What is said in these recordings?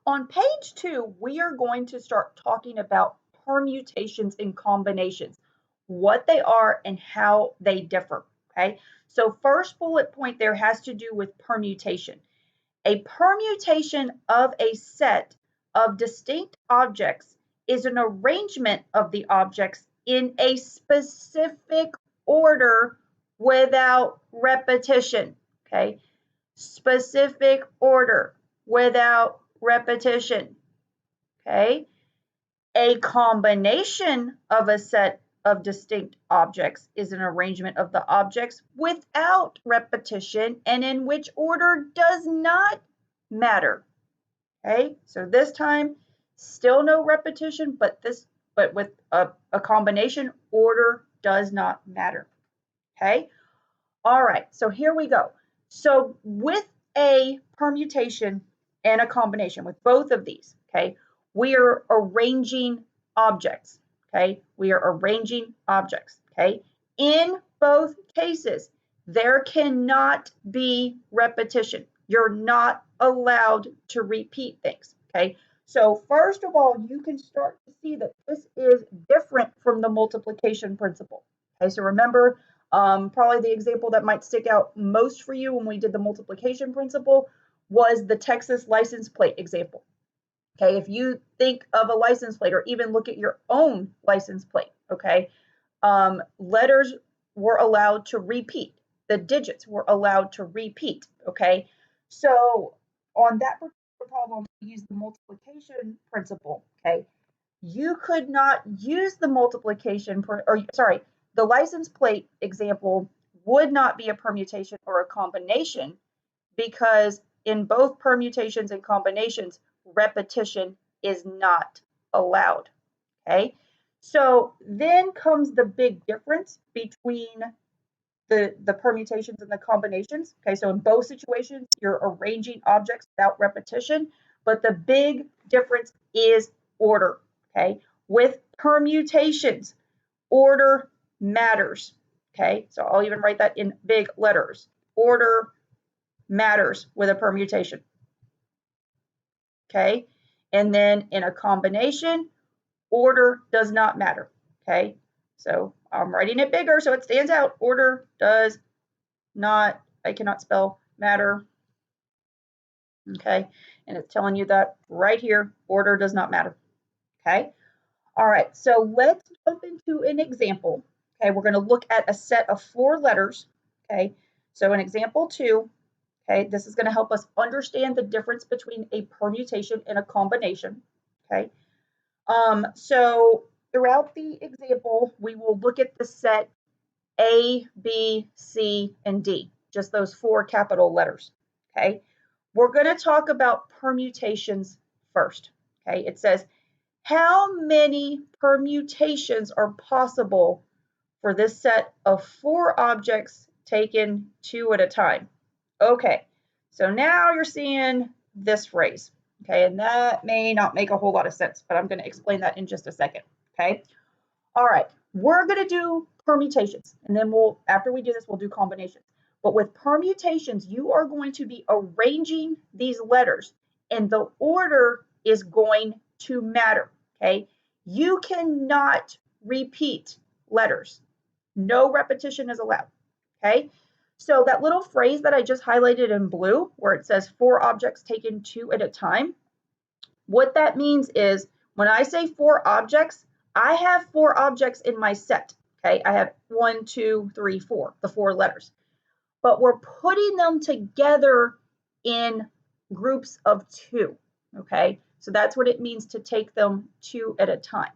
on page 2, we are going to start talking about permutations and combinations, what they are and how they differ, okay? So first bullet point there has to do with permutation. A permutation of a set of distinct objects is an arrangement of the objects in a specific order without repetition, okay? Specific order without repetition, okay? A combination of a set of distinct objects is an arrangement of the objects without repetition and in which order does not matter. Okay, so this time still no repetition, but with a combination, order does not matter. Okay, all right, so here we go. So with a permutation and a combination, with both of these, okay, we are arranging objects, okay? We are arranging objects, okay? In both cases, there cannot be repetition. You're not allowed to repeat things, okay? So first of all, you can start to see that this is different from the multiplication principle, okay? So remember, probably the example that might stick out most for you when we did the multiplication principle was the Texas license plate example. Okay, if you think of a license plate or even look at your own license plate, okay, letters were allowed to repeat. The digits were allowed to repeat, okay? So on that particular problem, we use the multiplication principle, okay? You could not use the the license plate example would not be a permutation or a combination because in both permutations and combinations, repetition is not allowed, okay? So then comes the big difference between the permutations and the combinations, okay? So in both situations, you're arranging objects without repetition, but the big difference is order, okay? With permutations, order matters, okay? So I'll even write that in big letters. Order matters with a permutation, okay? And then in a combination, order does not matter, okay? So I'm writing it bigger so it stands out. Order does not, I cannot spell matter, okay? And it's telling you that right here, order does not matter, okay? All right, so let's jump into an example, okay? We're gonna look at a set of 4 letters, okay? So in example 2, okay, this is going to help us understand the difference between a permutation and a combination, okay? So throughout the example, we will look at the set A, B, C, and D, just those 4 capital letters, okay? We're going to talk about permutations first, okay? It says, how many permutations are possible for this set of 4 objects taken 2 at a time? Okay, so now you're seeing this phrase, okay, and that may not make a whole lot of sense, but I'm going to explain that in just a second, okay? All right, we're going to do permutations, and then after we do this, we'll do combinations. But with permutations, you are going to be arranging these letters, and the order is going to matter, okay? You cannot repeat letters. No repetition is allowed, okay? So that little phrase that I just highlighted in blue, where it says 4 objects taken 2 at a time, what that means is when I say 4 objects, I have 4 objects in my set, okay? I have 1, 2, 3, 4, the 4 letters. But we're putting them together in groups of 2, okay? So that's what it means to take them 2 at a time,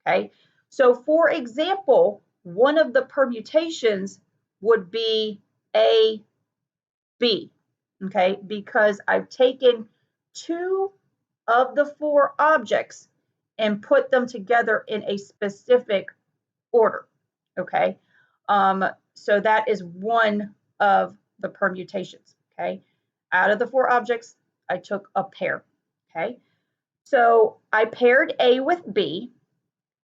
okay? So for example, one of the permutations would be A, B, okay? Because I've taken 2 of the 4 objects and put them together in a specific order, okay? So that is one of the permutations, okay? Out of the 4 objects, I took a pair, okay? So I paired A with B,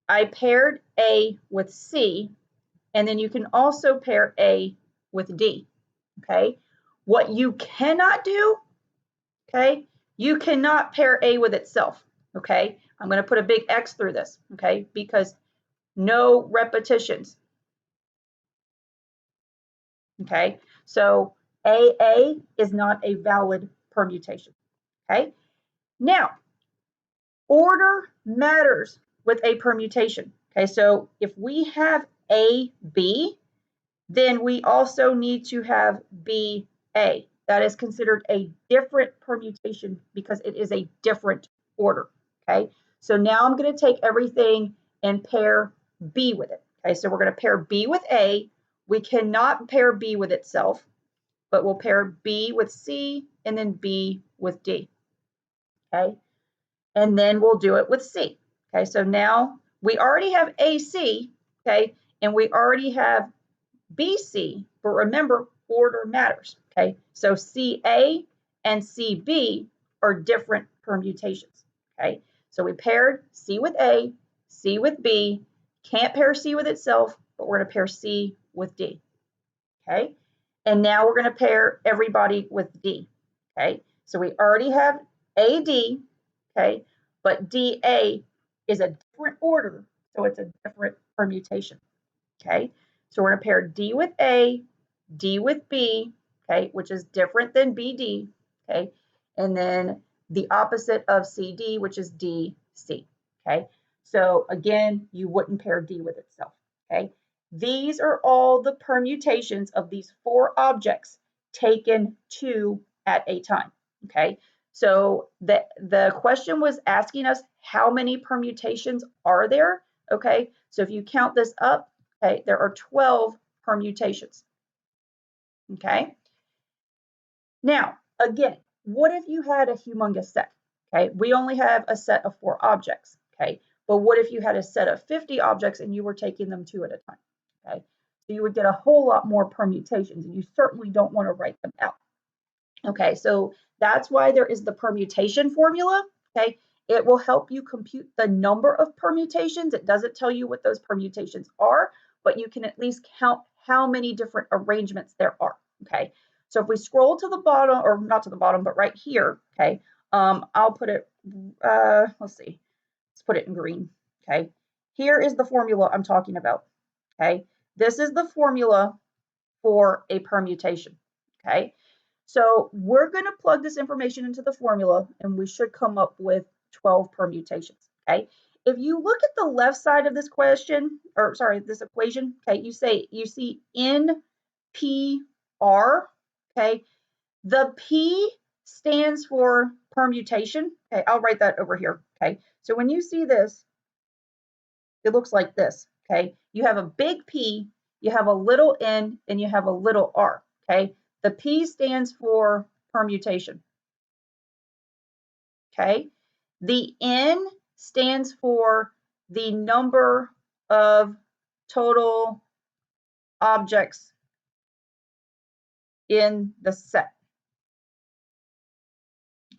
I paired A with C, and then you can also pair A with D, okay? What you cannot do, okay, You cannot pair A with itself, okay? I'm going to put a big X through this, okay? Because no repetitions, okay? So AA is not a valid permutation, okay? Now, order matters with a permutation, okay? So if we have AB, then we also need to have BA. That is considered a different permutation because it is a different order, okay? So now I'm going to take everything and pair B with it, okay? So we're going to pair B with A. We cannot pair B with itself, but we'll pair B with C and then B with D, okay? And then we'll do it with C, okay? So now we already have AC, okay? And we already have BC, but remember, order matters, okay? So CA and CB are different permutations, okay? So we paired C with A, C with B, can't pair C with itself, but we're gonna pair C with D, okay? And now we're gonna pair everybody with D, okay? So we already have AD, okay? But DA is a different order, so it's a different permutation, okay? So we're going to pair D with A, D with B, okay, which is different than BD, okay? And then the opposite of CD, which is DC, okay? So again, you wouldn't pair D with itself, okay? These are all the permutations of these four objects taken two at a time, okay? So the question was asking us how many permutations are there, okay? So if you count this up, okay, there are 12 permutations, okay? Now, again, what if you had a humongous set, okay? We only have a set of 4 objects, okay? But what if you had a set of 50 objects and you were taking them 2 at a time, okay? So you would get a whole lot more permutations, and you certainly don't want to write them out. Okay, so that's why there is the permutation formula, okay? It will help you compute the number of permutations. It doesn't tell you what those permutations are, but you can at least count how many different arrangements there are, okay? So if we scroll to the bottom, or not to the bottom, but right here, okay, I'll put it, let's see, let's put it in green, okay? Here is the formula I'm talking about, okay? This is the formula for a permutation, okay? So we're going to plug this information into the formula, and we should come up with 12 permutations, okay? If you look at the left side of this question, or sorry, this equation, okay, you see NPR, okay? The P stands for permutation, okay? I'll write that over here, okay? So when you see this, it looks like this, okay? You have a big P, you have a little n, and you have a little r, okay? The P stands for permutation, okay? The N stands for the number of total objects in the set,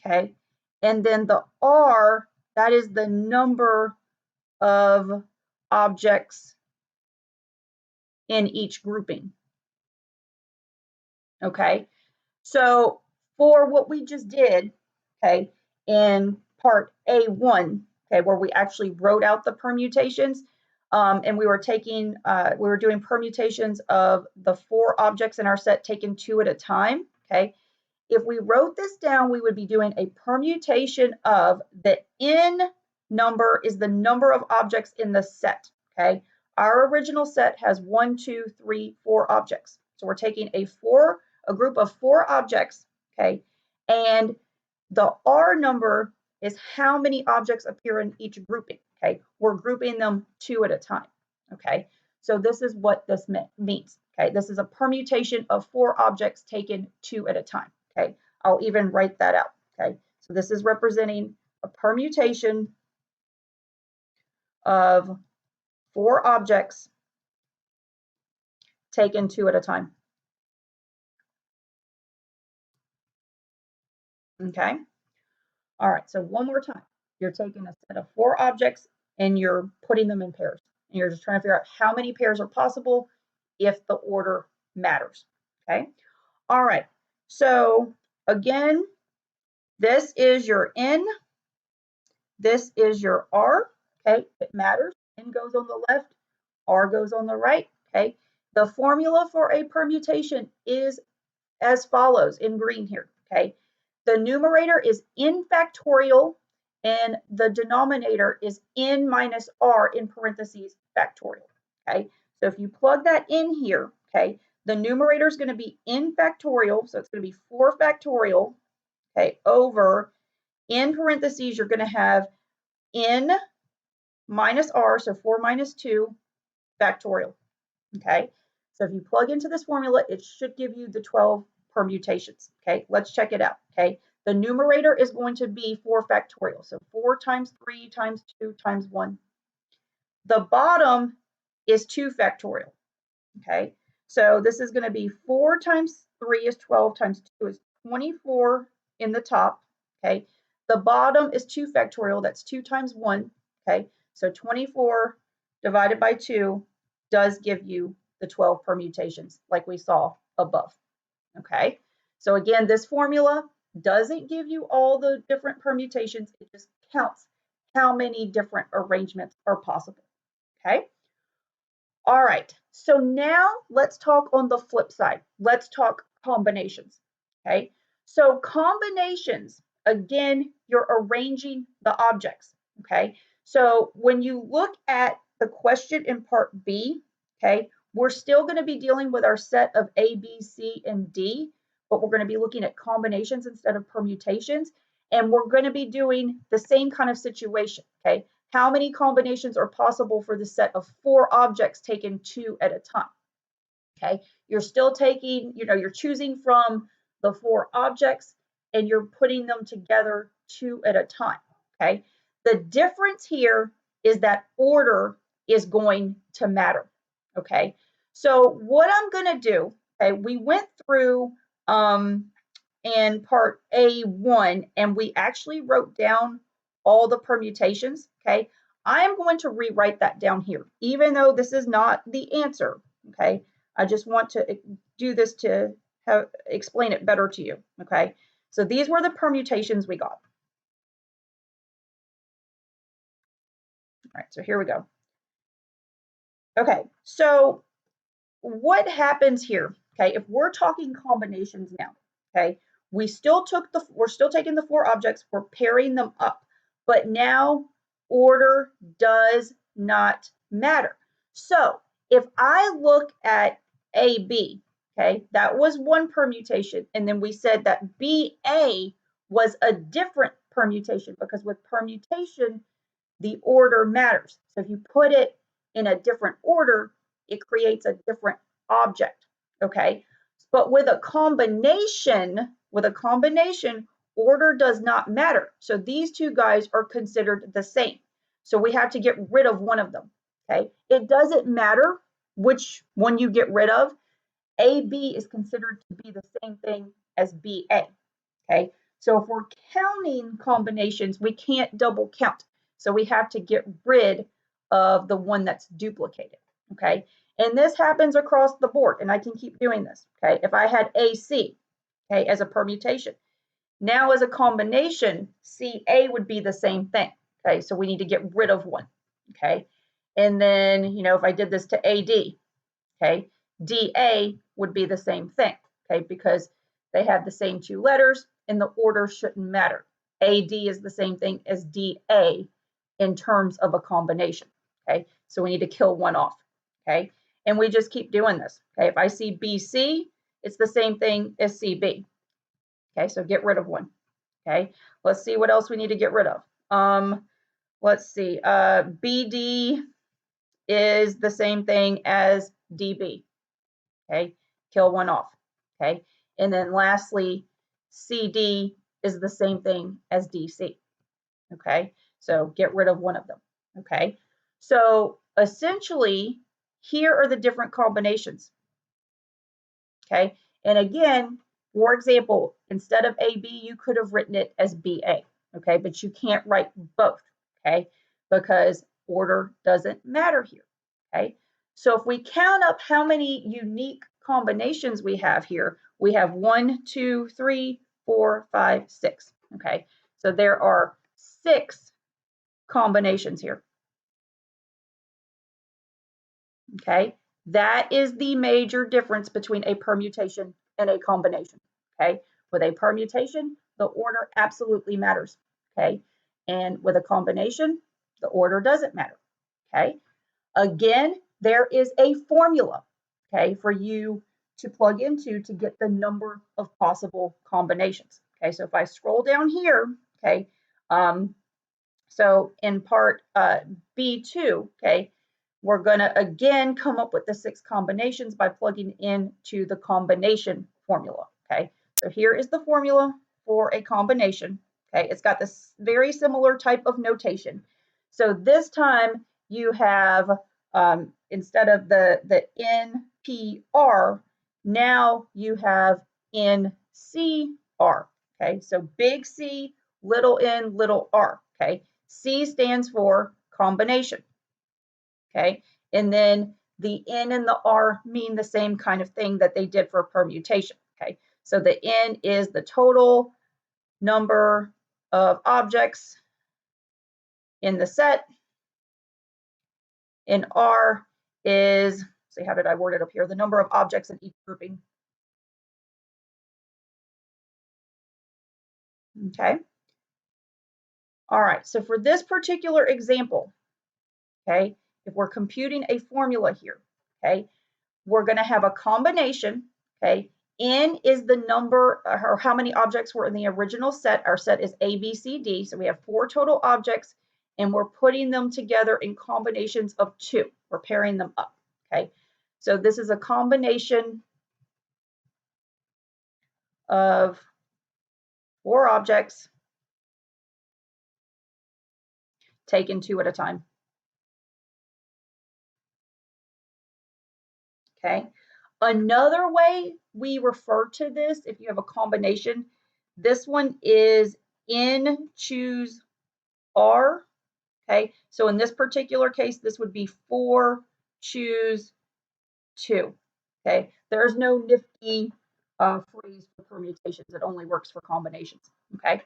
okay? And then the R, that is the number of objects in each grouping, okay? So for what we just did, okay, in part A1, okay, where we actually wrote out the permutations, and we were doing permutations of the 4 objects in our set taken 2 at a time, okay? If we wrote this down, we would be doing a permutation of the n number is the number of objects in the set, okay? Our original set has 1, 2, 3, 4 objects. So we're taking a group of 4 objects, okay? And the R number is how many objects appear in each grouping, okay? We're grouping them 2 at a time, okay? So this is what this means, okay? This is a permutation of 4 objects taken 2 at a time, okay? I'll even write that out, okay? So this is representing a permutation of 4 objects taken 2 at a time, okay? All right, so one more time. You're taking a set of 4 objects and you're putting them in pairs. And you're just trying to figure out how many pairs are possible if the order matters, okay? All right, so again, This is your N. This is your R. Okay, it matters. N goes on the left, R goes on the right. Okay, the formula for a permutation is as follows in green here. Okay, the numerator is N factorial and the denominator is N minus R in parentheses factorial. Okay, so if you plug that in here, okay, the numerator is going to be N factorial, so it's going to be 4 factorial, okay, over in parentheses, you're going to have N minus R, so 4 minus 2 factorial, okay? So if you plug into this formula, it should give you the 12 permutations, okay? Let's check it out, okay? The numerator is going to be 4 factorial, so 4 times 3 times 2 times 1. The bottom is 2 factorial, okay? So this is going to be 4 times 3 is 12 times 2 is 24 in the top, okay? The bottom is 2 factorial, that's 2 times 1, okay? So 24 divided by 2 does give you the 12 permutations like we saw above, okay? So again, this formula doesn't give you all the different permutations, it just counts how many different arrangements are possible, okay? All right, so now let's talk on the flip side. Let's talk combinations, okay? So combinations, again, you're arranging the objects, okay? So when you look at the question in part B, okay, we're still going to be dealing with our set of A, B, C, and D, but we're going to be looking at combinations instead of permutations, and we're going to be doing the same kind of situation, okay? How many combinations are possible for the set of 4 objects taken 2 at a time? Okay, you're still taking, you're choosing from the 4 objects and you're putting them together 2 at a time. Okay, the difference here is that order is going to matter. Okay, so what I'm going to do, okay, we went through in part A1 and we actually wrote down all the permutations, okay? I am going to rewrite that down here, even though this is not the answer, okay? I just want to do this to explain it better to you, okay? So these were the permutations we got. All right, so here we go. Okay, so what happens here, okay, if we're talking combinations now, okay, we're still taking the 4 objects, we're pairing them up, but now order does not matter. So if I look at AB, okay, that was one permutation, and then we said that BA was a different permutation because with permutation, the order matters. So if you put it in a different order, it creates a different object, okay? But with a combination, order does not matter. So these 2 guys are considered the same. So we have to get rid of one of them, okay? It doesn't matter which one you get rid of. AB is considered to be the same thing as BA, okay? So if we're counting combinations, we can't double count. So we have to get rid of the one that's duplicated, okay? And this happens across the board, and I can keep doing this, okay? If I had AC, okay, as a permutation, now as a combination, CA would be the same thing, okay? So we need to get rid of one, okay? And then, if I did this to AD, okay, DA would be the same thing, okay, because they have the same 2 letters and the order shouldn't matter. AD is the same thing as DA in terms of a combination, okay? So we need to kill one off, okay? And we just keep doing this, okay? If I see BC, it's the same thing as CB, okay? So get rid of one, okay? Let's see what else we need to get rid of. Let's see, BD is the same thing as DB, okay? Kill one off, okay? And then lastly, CD is the same thing as DC, okay? So get rid of one of them, okay? So essentially, here are the different combinations, okay? And again, for example, instead of AB, you could have written it as BA, okay? But you can't write both, okay? Because order doesn't matter here, okay? So if we count up how many unique combinations we have here, we have 1, 2, 3, 4, 5, 6, Okay, so there are 6 combinations here. Okay, that is the major difference between a permutation and a combination. Okay, with a permutation, the order absolutely matters. Okay, and with a combination, the order doesn't matter. Okay, again, there is a formula, okay, for you to plug into to get the number of possible combinations. Okay, so if I scroll down here, okay, so in part B2, okay, we're going to again come up with the 6 combinations by plugging into the combination formula. Okay, so here is the formula for a combination. Okay, it's got this very similar type of notation. So this time you have, instead of the NPR, now you have NCR. Okay, so big C, little n, little r. Okay, C stands for combination. Okay, and then the N and the R mean the same kind of thing that they did for permutation. Okay, so the N is the total number of objects in the set, and R is, see, how did I word it up here? The number of objects in each grouping. Okay. All right, so for this particular example, okay, if we're computing a formula here, okay, we're going to have a combination, okay? N is the number or how many objects were in the original set. Our set is A, B, C, D. So we have 4 total objects, and we're putting them together in combinations of 2. We're pairing them up, okay? So this is a combination of 4 objects taken 2 at a time, okay? Another way we refer to this, if you have a combination, this one is N choose R. Okay, so in this particular case, this would be 4 choose 2. Okay, there's no nifty phrase for permutations. It only works for combinations. Okay,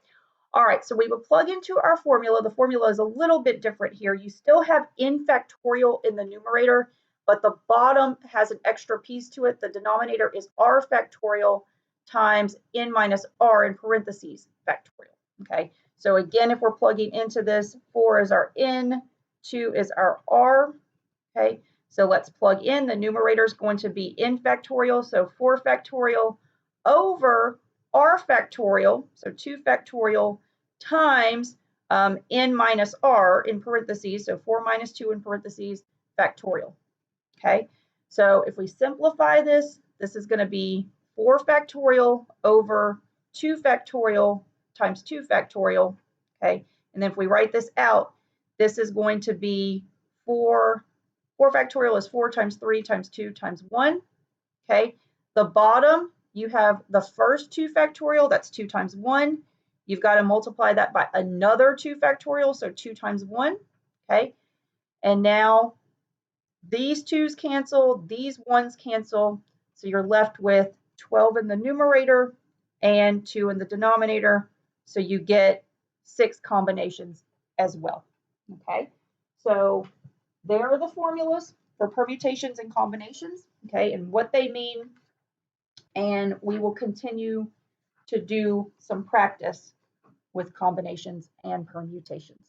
all right, so we would plug into our formula. The formula is a little bit different here. You still have n factorial in the numerator, but the bottom has an extra piece to it. The denominator is r factorial times n minus r in parentheses factorial. Okay, so again, if we're plugging into this, 4 is our n, 2 is our r. Okay, so let's plug in. The numerator is going to be n factorial, so 4 factorial over r factorial, so 2 factorial times n minus r in parentheses, so 4 minus 2 in parentheses, factorial. Okay, so if we simplify this, this is going to be 4 factorial over 2 factorial times 2 factorial. Okay, and then if we write this out, this is going to be 4 factorial is 4 times 3 times 2 times 1. Okay, the bottom, you have the first 2 factorial, that's 2 times 1. You've got to multiply that by another 2 factorial, so 2 times 1. Okay, and now these 2's cancel, these 1's cancel, so you're left with 12 in the numerator and 2 in the denominator, so you get 6 combinations as well. Okay, so there are the formulas for permutations and combinations, okay, and what they mean, and we will continue to do some practice with combinations and permutations.